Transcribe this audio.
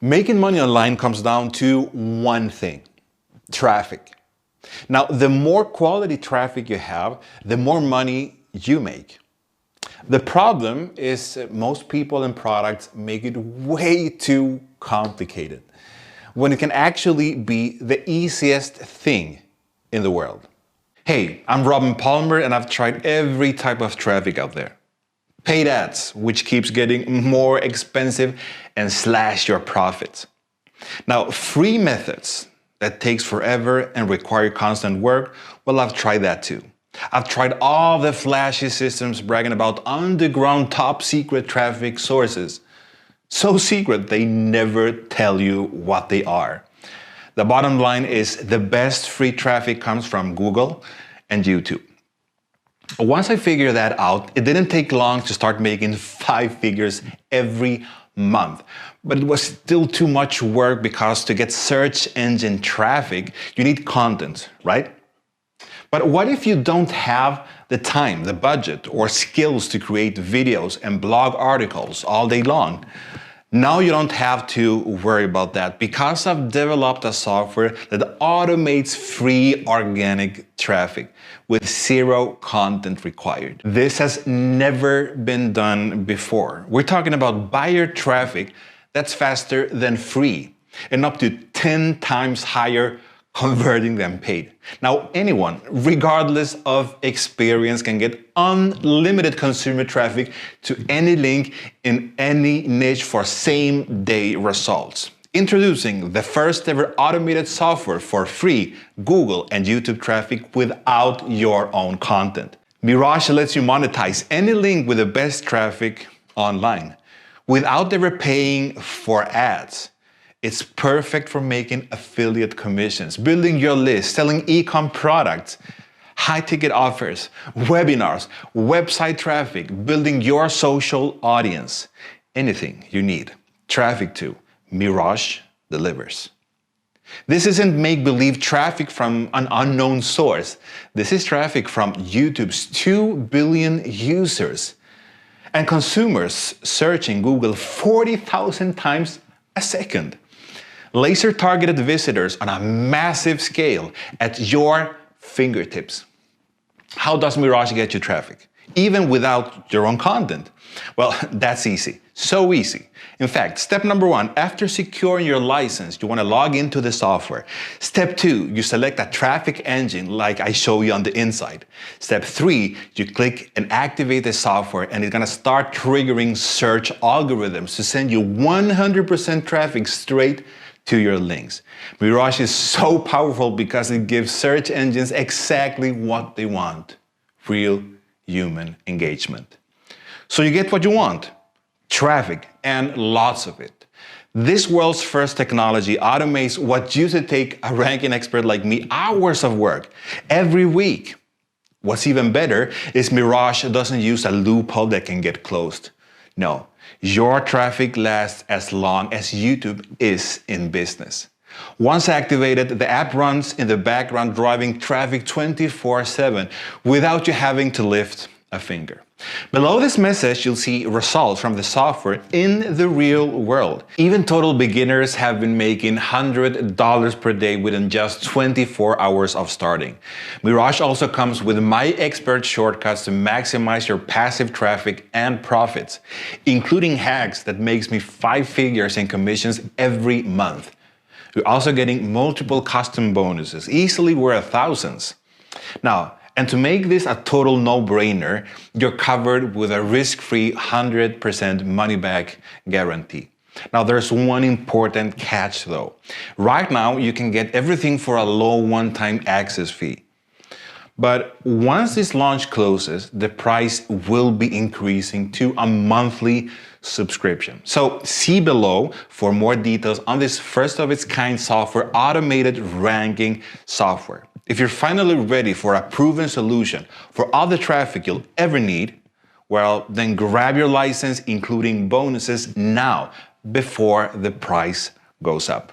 Making money online comes down to one thing: traffic. Now, the more quality traffic you have, the more money you make. The problem is most people and products make it way too complicated when it can actually be the easiest thing in the world. Hey, I'm Robin Palmer and I've tried every type of traffic out there. Paid ads, which keeps getting more expensive and slash your profits. Now, free methods that takes forever and require constant work, well, I've tried that too. I've tried all the flashy systems bragging about underground top secret traffic sources. So secret, they never tell you what they are. The bottom line is the best free traffic comes from Google and YouTube. Once I figured that out, it didn't take long to start making 5 figures every month. But it was still too much work because to get search engine traffic, you need content, right? But what if you don't have the time, the budget, or skills to create videos and blog articles all day long? Now you don't have to worry about that because I've developed a software that automates free organic traffic with 0 content required. This has never been done before. We're talking about buyer traffic that's faster than free and up to 10 times higher converting than paid. Now, anyone, regardless of experience, can get unlimited consumer traffic to any link in any niche for same-day results. Introducing the first ever automated software for free Google and YouTube traffic without your own content. Mirage lets you monetize any link with the best traffic online without ever paying for ads. It's perfect for making affiliate commissions, building your list, selling e-com products, high-ticket offers, webinars, website traffic, building your social audience. Anything you need traffic to, Mirage delivers. This isn't make-believe traffic from an unknown source. This is traffic from YouTube's 2 billion users and consumers searching Google 40,000 times a second. Laser-targeted visitors on a massive scale at your fingertips. How does Mirage get you traffic, even without your own content? Well, that's easy. So easy. In fact, step number 1, after securing your license, you want to log into the software. Step 2, you select a traffic engine like I show you on the inside. Step 3, you click and activate the software and it's going to start triggering search algorithms to send you 100% traffic straight to your links. Mirage is so powerful because it gives search engines exactly what they want: real human engagement. So you get what you want: traffic, and lots of it. This world's first technology automates what used to take a ranking expert like me hours of work every week. What's even better is Mirage doesn't use a loophole that can get closed. No, your traffic lasts as long as YouTube is in business. Once activated, the app runs in the background, driving traffic 24/7 without you having to lift a finger. Below this message, you'll see results from the software in the real world. Even total beginners have been making $100 per day within just 24 hours of starting. Mirage also comes with my expert shortcuts to maximize your passive traffic and profits, including hacks that makes me 5 figures in commissions every month. You're also getting multiple custom bonuses, easily worth thousands. Now, and to make this a total no-brainer, you're covered with a risk-free 100% money-back guarantee. Now, there's one important catch though. Right now, you can get everything for a low one-time access fee. But once this launch closes, the price will be increasing to a monthly subscription. So see below for more details on this first-of-its-kind software, automated ranking software. If you're finally ready for a proven solution for all the traffic you'll ever need, well, then grab your license, including bonuses now, before the price goes up.